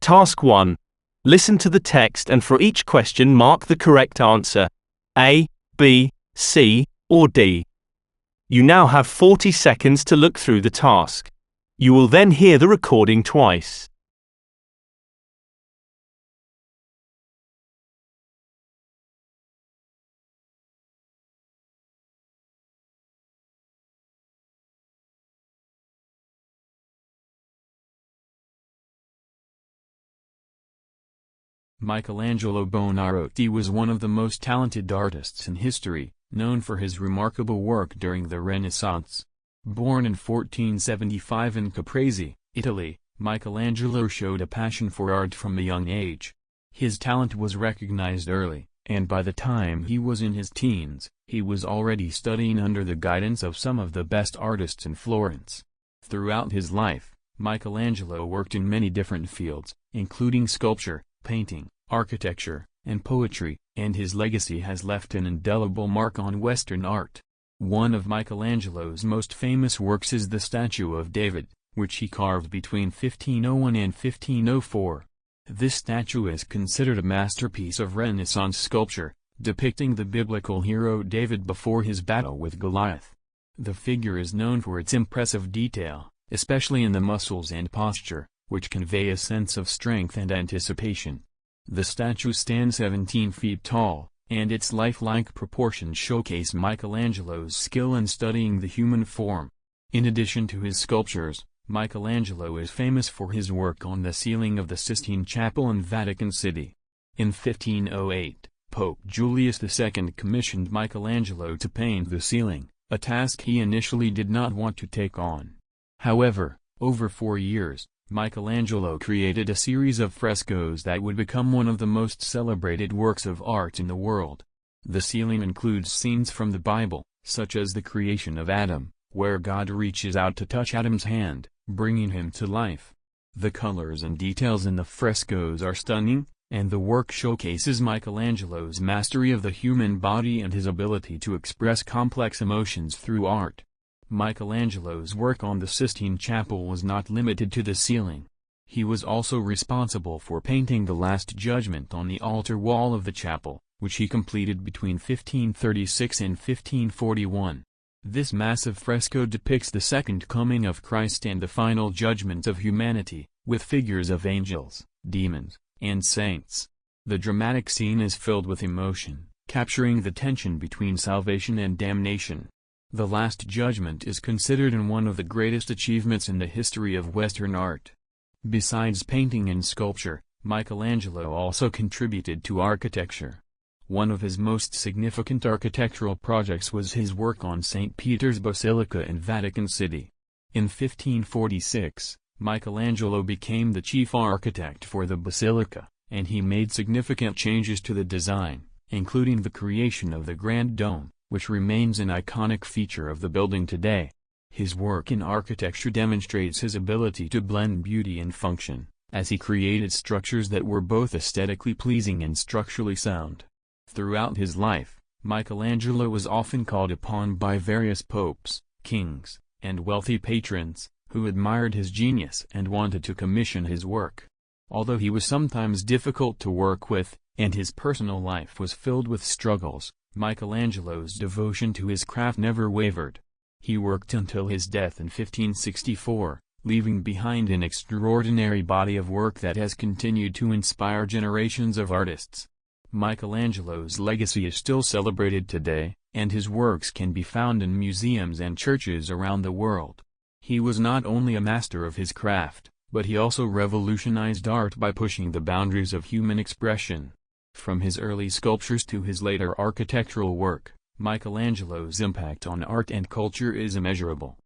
Task 1. Listen to the text and for each question mark the correct answer, A, B, C, or D. You now have 40 seconds to look through the task. You will then hear the recording twice. Michelangelo Buonarroti was one of the most talented artists in history, known for his remarkable work during the Renaissance. Born in 1475 in Caprese, Italy, Michelangelo showed a passion for art from a young age. His talent was recognized early, and by the time he was in his teens, he was already studying under the guidance of some of the best artists in Florence. Throughout his life, Michelangelo worked in many different fields, including sculpture, painting, architecture, and poetry, and his legacy has left an indelible mark on Western art. One of Michelangelo's most famous works is the statue of David, which he carved between 1501 and 1504. This statue is considered a masterpiece of Renaissance sculpture, depicting the biblical hero David before his battle with Goliath. The figure is known for its impressive detail, especially in the muscles and posture, which convey a sense of strength and anticipation. The statue stands 17 feet tall, and its lifelike proportions showcase Michelangelo's skill in studying the human form. In addition to his sculptures, Michelangelo is famous for his work on the ceiling of the Sistine Chapel in Vatican City. In 1508, Pope Julius II commissioned Michelangelo to paint the ceiling, a task he initially did not want to take on. However, over 4 years, Michelangelo created a series of frescoes that would become one of the most celebrated works of art in the world. The ceiling includes scenes from the Bible, such as the creation of Adam, where God reaches out to touch Adam's hand, bringing him to life. The colors and details in the frescoes are stunning, and the work showcases Michelangelo's mastery of the human body and his ability to express complex emotions through art. Michelangelo's work on the Sistine Chapel was not limited to the ceiling. He was also responsible for painting the Last Judgment on the altar wall of the chapel, which he completed between 1536 and 1541. This massive fresco depicts the second coming of Christ and the final judgment of humanity, with figures of angels, demons, and saints. The dramatic scene is filled with emotion, capturing the tension between salvation and damnation. The Last Judgment is considered one of the greatest achievements in the history of Western art. Besides painting and sculpture, Michelangelo also contributed to architecture. One of his most significant architectural projects was his work on St. Peter's Basilica in Vatican City. In 1546, Michelangelo became the chief architect for the basilica, and he made significant changes to the design, including the creation of the Grand Dome, which remains an iconic feature of the building today. His work in architecture demonstrates his ability to blend beauty and function, as he created structures that were both aesthetically pleasing and structurally sound. Throughout his life, Michelangelo was often called upon by various popes, kings, and wealthy patrons, who admired his genius and wanted to commission his work. Although he was sometimes difficult to work with, and his personal life was filled with struggles, Michelangelo's devotion to his craft never wavered. He worked until his death in 1564, leaving behind an extraordinary body of work that has continued to inspire generations of artists. Michelangelo's legacy is still celebrated today, and his works can be found in museums and churches around the world. He was not only a master of his craft, but he also revolutionized art by pushing the boundaries of human expression. From his early sculptures to his later architectural work, Michelangelo's impact on art and culture is immeasurable.